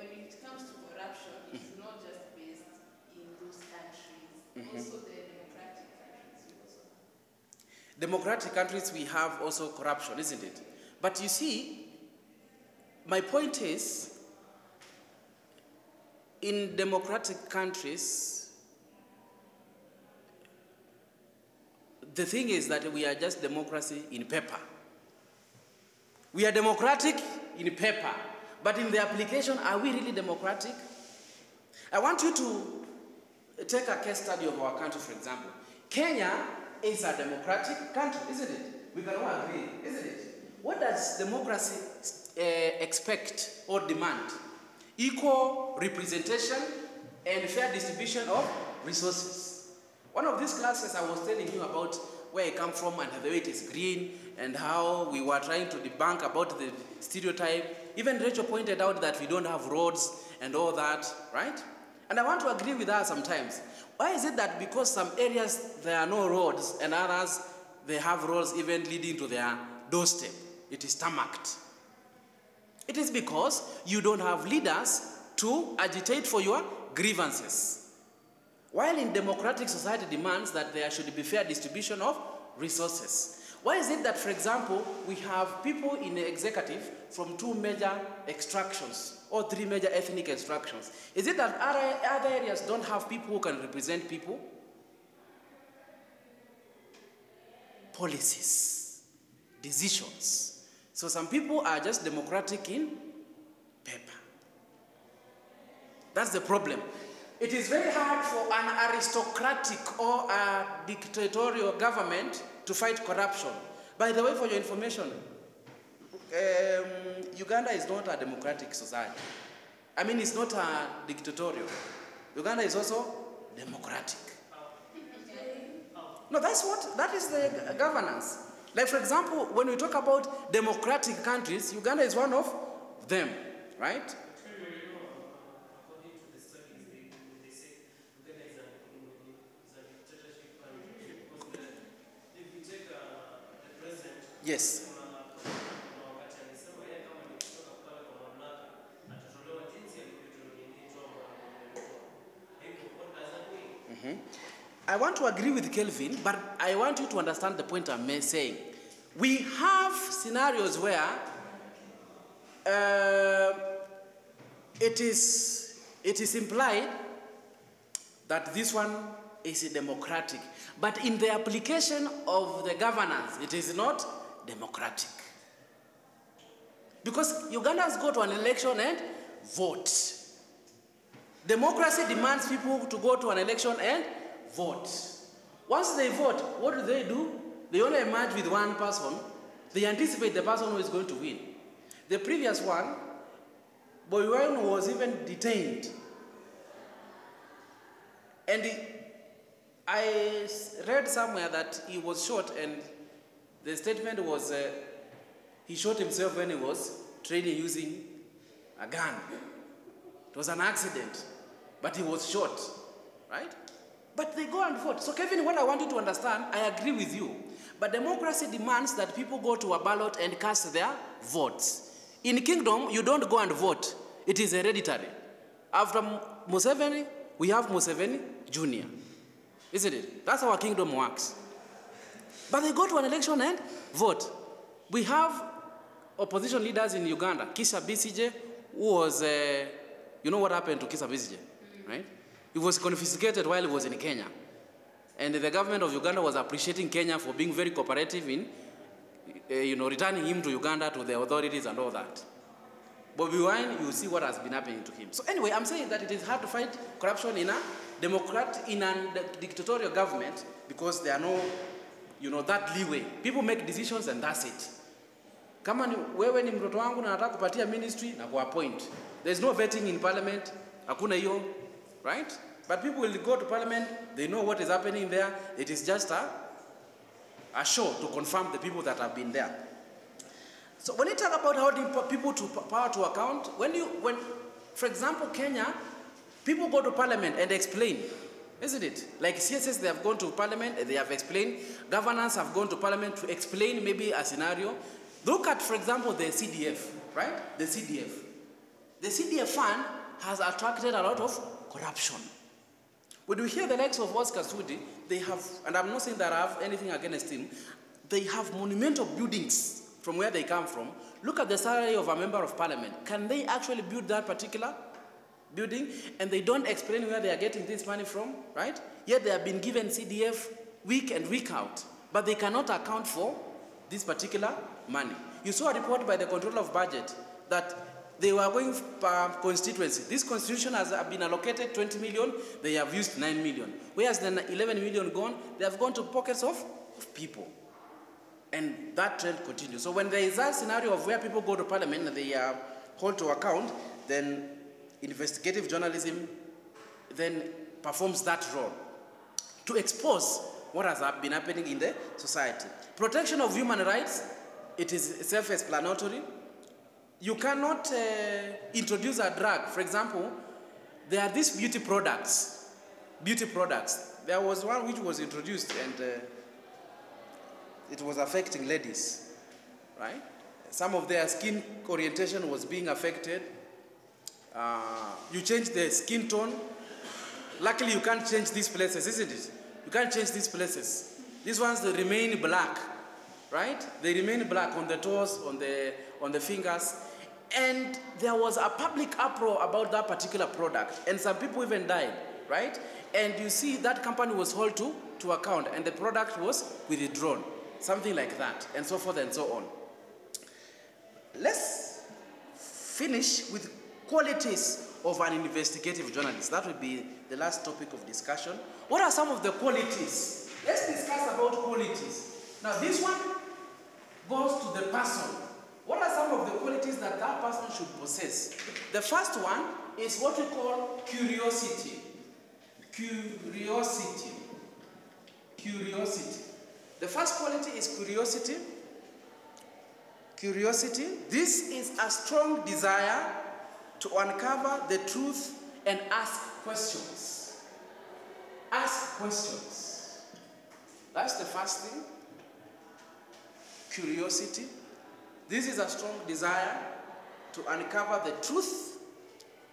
when it comes to corruption, it's not just based in those countries, also the democratic countries. Democratic countries, we have also corruption, isn't it? But you see, my point is, in democratic countries, the thing is that we are just democracy in paper. We are democratic in paper, but in the application, are we really democratic? I want you to take a case study of our country, for example. Kenya is a democratic country, isn't it? We can all agree, isn't it? What does democracy expect or demand? Equal representation and fair distribution of resources. One of these classes I was telling you about where I come from and the way it is green and how we were trying to debunk about the stereotype. Even Rachel pointed out that we don't have roads and all that, right? And I want to agree with her sometimes. Why is it that because some areas there are no roads and others they have roads even leading to their doorstep? It is tarmacked. It is because you don't have leaders to agitate for your grievances. While in democratic society demands that there should be fair distribution of resources. Why is it that, for example, we have people in the executive from 2 major extractions or 3 major ethnic extractions? Is it that other areas don't have people who can represent people? Policies, decisions. So some people are just democratic in paper. That's the problem. It is very hard for an aristocratic or a dictatorial government to fight corruption. By the way, for your information, Uganda is not a democratic society. I mean, it's not a dictatorial. Uganda is also democratic. No, that is the governance. Like, for example, when we talk about democratic countries, Uganda is one of them, right? Yes. I want to agree with Kelvin, but I want you to understand the point I'm saying. We have scenarios where it is implied that this one is democratic, but in the application of the governance, it is not democratic. Because Ugandans go to an election and vote. Democracy demands people to go to an election and vote. Once they vote, what do? They only emerge with one person. They anticipate the person who is going to win. The previous one, Boy Wine was even detained. And I read somewhere that he was shot, and the statement was he shot himself when he was training using a gun. It was an accident, but he was shot, right? But they go and vote. So Kevin, what I want you to understand, I agree with you. But democracy demands that people go to a ballot and cast their votes. In Kingdom, you don't go and vote. It is hereditary. After Museveni, we have Museveni Jr. Isn't it? That's how our kingdom works. But they go to an election and vote. We have opposition leaders in Uganda. Kizza Besigye, who was, you know what happened to Kizza Besigye, right? He was confiscated while he was in Kenya. And the government of Uganda was appreciating Kenya for being very cooperative in returning him to Uganda, to the authorities and all that. Bobby Wine, you see what has been happening to him. So anyway, I'm saying that it is hard to fight corruption in a dictatorial government because there are no, that leeway. People make decisions and that's it. Kama wewe ni mtoto wangu na nataka kupatia ministry na kuappoint. There's no vetting in parliament. Hakuna hiyo, right? But people will go to parliament, they know what is happening there. It is just a show to confirm the people that have been there. So when you talk about holding people to power to account, for example, Kenya, people go to parliament and explain, isn't it? Like CSS, they have gone to parliament and they have explained. Governors have gone to parliament to explain maybe a scenario. Look at, for example, the CDF, right? The CDF. The CDF fund has attracted a lot of corruption. When we hear the likes of Oscar Sudi, they have, and I'm not saying that I have anything against him, they have monumental buildings from where they come from. Look at the salary of a member of parliament. Can they actually build that particular building? And they don't explain where they are getting this money from, right? Yet they have been given CDF week and week out, but they cannot account for this particular money. You saw a report by the Controller of Budget that they were going per constituency. This constitution has been allocated 20 million, they have used 9 million. Whereas the 11 million gone, they have gone to pockets of people. And that trend continues. So when there is a scenario of where people go to parliament and they are called to account, then investigative journalism then performs that role to expose what has been happening in the society. Protection of human rights, it is self-explanatory. You cannot introduce a drug. For example, there are these beauty products. There was one which was introduced and it was affecting ladies, right? Some of their skin orientation was being affected. You change the skin tone. Luckily, you can't change these places, isn't it? You can't change these places. These ones, they remain black, right? They remain black on the toes, on the fingers. And there was a public uproar about that particular product. And some people even died, right? And you see that company was held to account and the product was withdrawn. Something like that, and so forth and so on. Let's finish with qualities of an investigative journalist. That would be the last topic of discussion. What are some of the qualities? Let's discuss about qualities. Now this one goes to the person. What are some of the qualities that that person should possess? The first one is what we call curiosity. Curiosity. The first quality is curiosity. Curiosity. This is a strong desire to uncover the truth and ask questions. Ask questions. That's the first thing. Curiosity. This is a strong desire to uncover the truth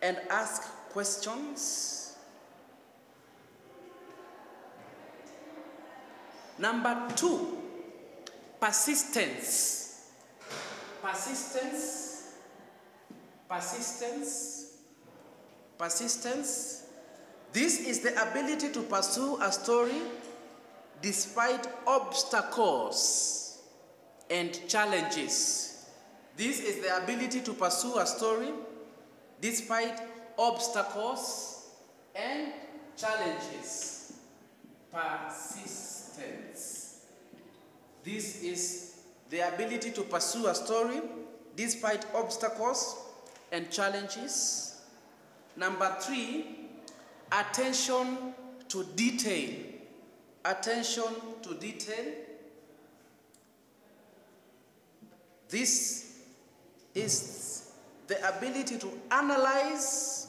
and ask questions. Number two, persistence. Persistence. Persistence. Persistence. This is the ability to pursue a story despite obstacles and challenges. This is the ability to pursue a story despite obstacles and challenges. Persistence. This is the ability to pursue a story despite obstacles and challenges. Number 3, attention to detail. Attention to detail. This is the ability to analyze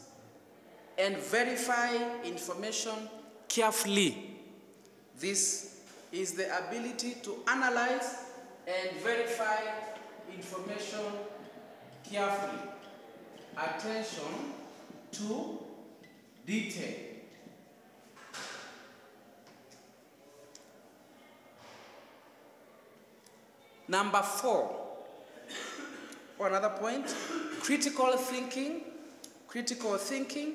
and verify information carefully. This is the ability to analyze and verify information carefully. Attention to detail. Number 4, or another point, critical thinking. Critical thinking.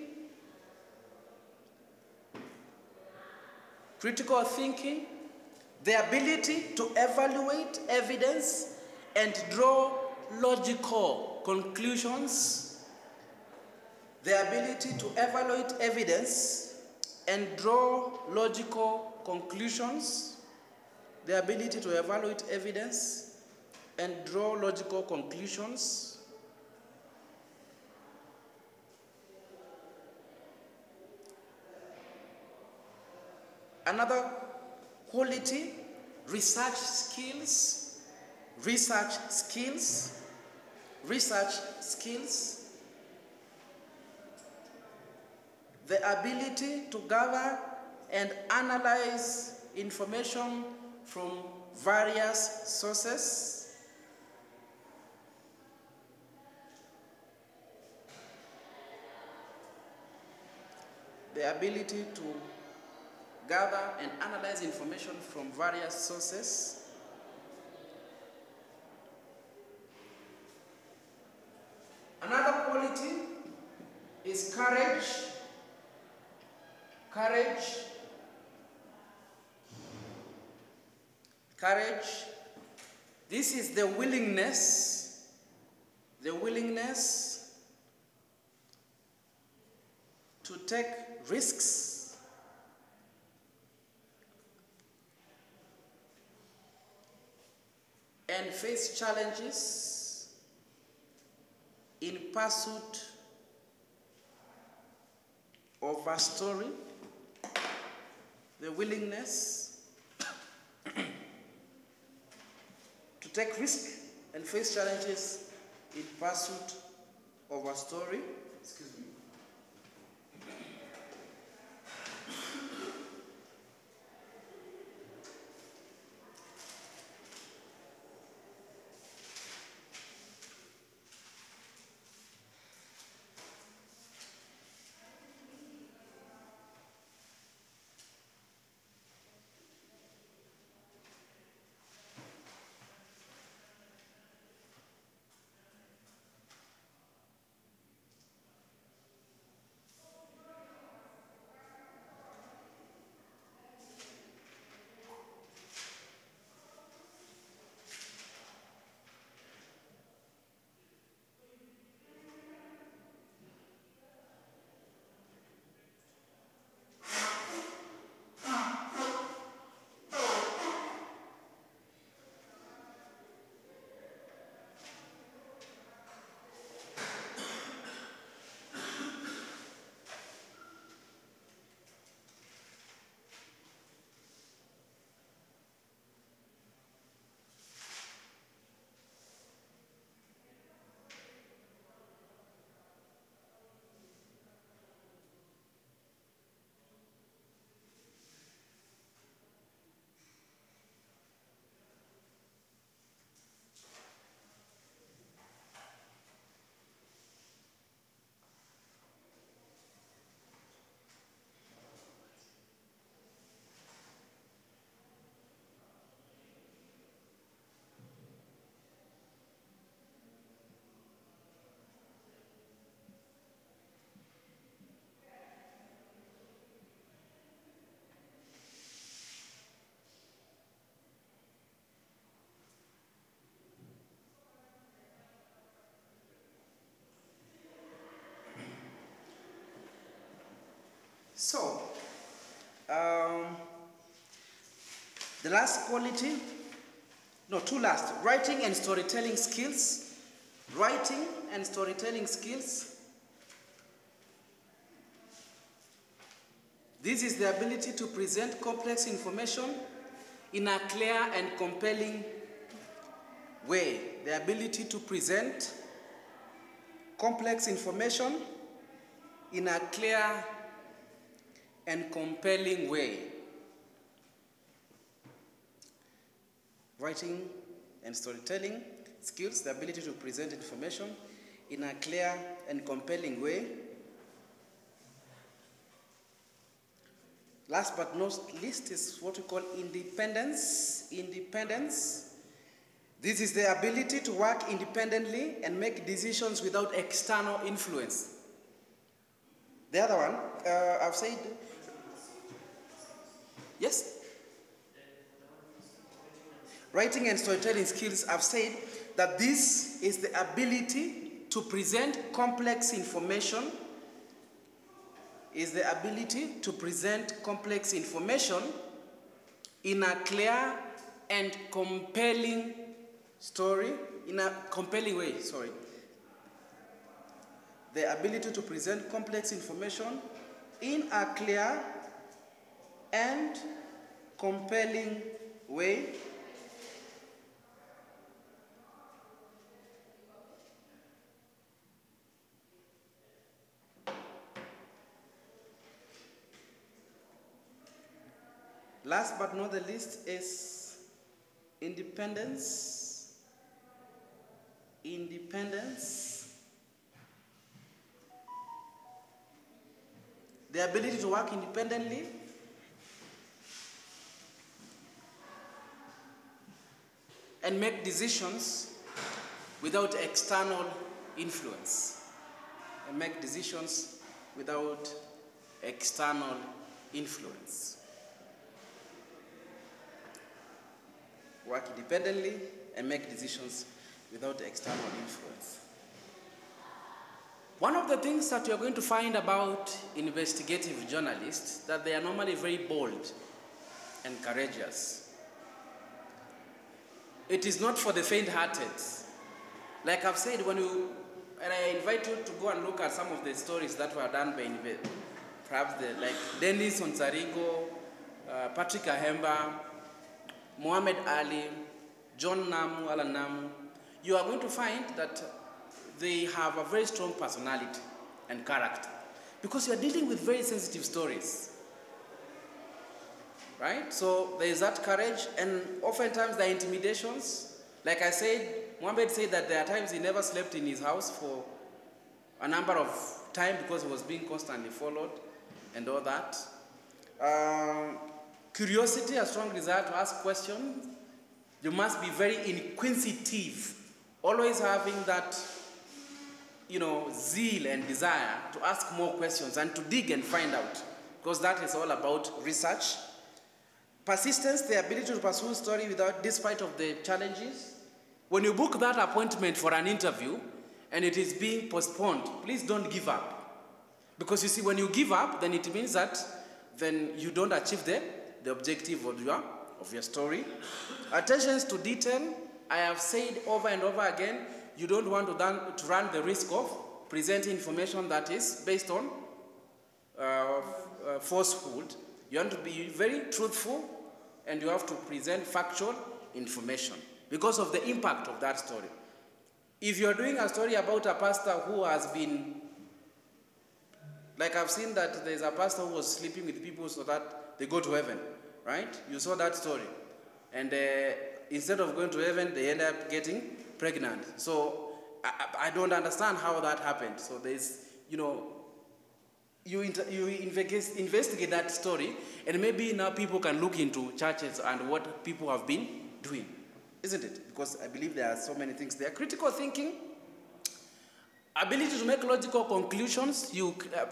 Critical thinking, the ability to evaluate evidence and draw logical conclusions. The ability to evaluate evidence and draw logical conclusions. The ability to evaluate evidence and draw logical conclusions. Another quality, research skills. Research skills. Research skills. The ability to gather and analyze information from various sources. The ability to gather and analyze information from various sources. Another quality is courage. Courage. Courage. This is the willingness to take risks and face challenges in pursuit of a story. The willingness to take risks and face challenges in pursuit of a story. Excuse me. So, the last quality, no, two last, writing and storytelling skills. Writing and storytelling skills. This is the ability to present complex information in a clear and compelling way. The ability to present complex information in a clear and compelling way. Writing and storytelling skills, the ability to present information in a clear and compelling way. Last but not least is what we call independence. Independence. This is the ability to work independently and make decisions without external influence. The other one, I've said, yes? Writing and storytelling skills, I've said that this is the ability to present complex information, in a clear and compelling story, in a compelling way, sorry. The ability to present complex information in a clear and compelling way. Last but not the least is independence. Independence. The ability to work independently and make decisions without external influence. And make decisions without external influence. Work independently and make decisions without external influence. One of the things that you're going to find about investigative journalists, that they are normally very bold and courageous. It is not for the faint-hearted. Like I've said, and I invite you to go and look at some of the stories that were done by perhaps like Dennis Onsarigo, Patrick Ahemba, Muhammad Ali, John Namu, Alan Namu, you are going to find that they have a very strong personality and character because you are dealing with very sensitive stories, right? So there is that courage, and oftentimes there are intimidations. Like I said, Muhammad said that there are times he never slept in his house for a number of time because he was being constantly followed and all that. Curiosity, a strong desire to ask questions. You must be very inquisitive, always having that, zeal and desire to ask more questions and to dig and find out, because that is all about research. Persistence, the ability to pursue a story despite of the challenges. When you book that appointment for an interview and it is being postponed, please don't give up. Because you see, when you give up, then it means that then you don't achieve the objective of your story. Attention to detail, I have said over and over again, you don't want to run the risk of presenting information that is based on falsehood. You want to be very truthful, and you have to present factual information because of the impact of that story. If you're doing a story about a pastor who has been, like I've seen that there's a pastor who was sleeping with people so that they go to heaven, right? You saw that story. And instead of going to heaven, they end up getting pregnant. So I don't understand how that happened. So there's, you investigate that story, and maybe now people can look into churches and what people have been doing, isn't it? Because I believe there are so many things there. Critical thinking, ability to make logical conclusions.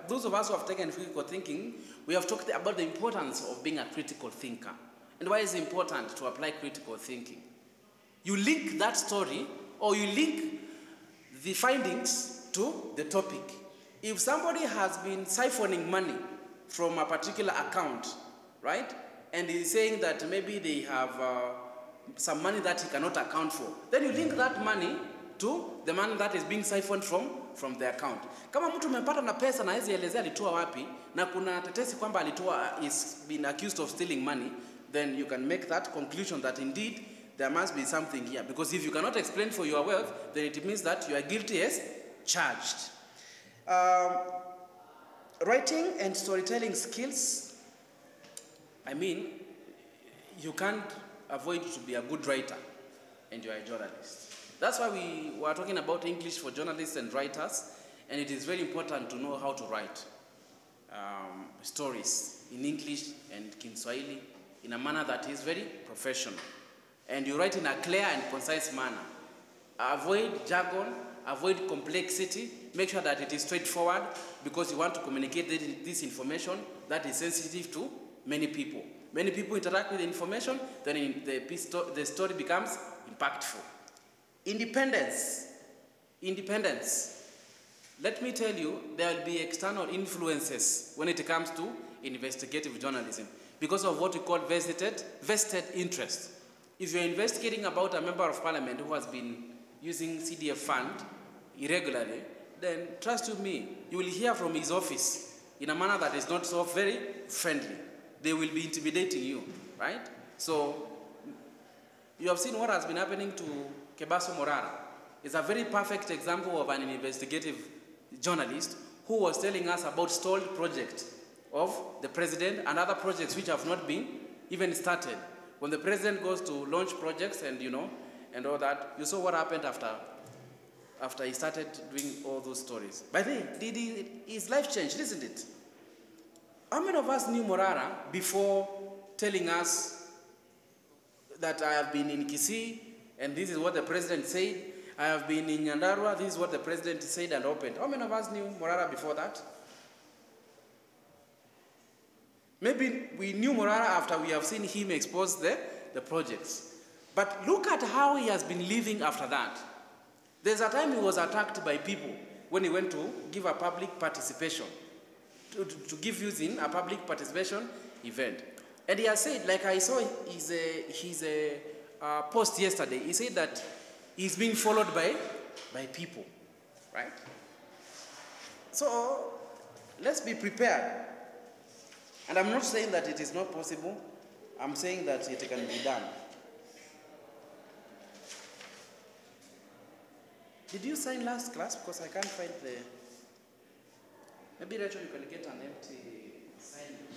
Those of us who have taken critical thinking, we have talked about the importance of being a critical thinker. And why is it important to apply critical thinking? You link that story, or you link the findings to the topic. If somebody has been siphoning money from a particular account, right? And he's saying that maybe they have some money that he cannot account for. Then you link that money to the money that is being siphoned from the account. Kama mtu umepata na pesa na hizi elezea alitoa wapi, na kuna tetesi kwamba alitoa, is been accused of stealing money, then you can make that conclusion that indeed there must be something here. Because if you cannot explain for your wealth, then it means that you are guilty as charged. Writing and storytelling skills, I mean, you can't avoid to be a good writer and you are a journalist. That's why we were talking about English for journalists and writers, and it is very important to know how to write stories in English and Kiswahili in a manner that is very professional. And you write in a clear and concise manner. Avoid jargon, avoid complexity, make sure that it is straightforward because you want to communicate this information that is sensitive to many people. Many people interact with the information, then the story becomes impactful. Independence. Let me tell you, there will be external influences when it comes to investigative journalism because of what we call vested interest. If you're investigating about a member of parliament who has been using CDF fund irregularly, then trust me, you will hear from his office in a manner that is not so very friendly. They will be intimidating you, right? So, you have seen what has been happening to Kebaso Morara. It's a very perfect example of an investigative journalist who was telling us about stalled projects of the president and other projects which have not been even started. When the president goes to launch projects and and all that, you saw what happened after he started doing all those stories. By the way, his life changed, isn't it? How many of us knew Morara before telling us that I have been in Kisii and this is what the president said? I have been in Nyandarua, this is what the president said and opened. How many of us knew Morara before that? Maybe we knew Morara after we have seen him expose the projects. But look at how he has been living after that. There's a time he was attacked by people when he went to give a public participation, to give views in a public participation event. And he has said, like I saw his post yesterday, he said that he's being followed by people, right? So let's be prepared. And I'm not saying that it is not possible. I'm saying that it can be done. Did you sign last class? Because I can't find the... Maybe Rachel, you can get an empty sign.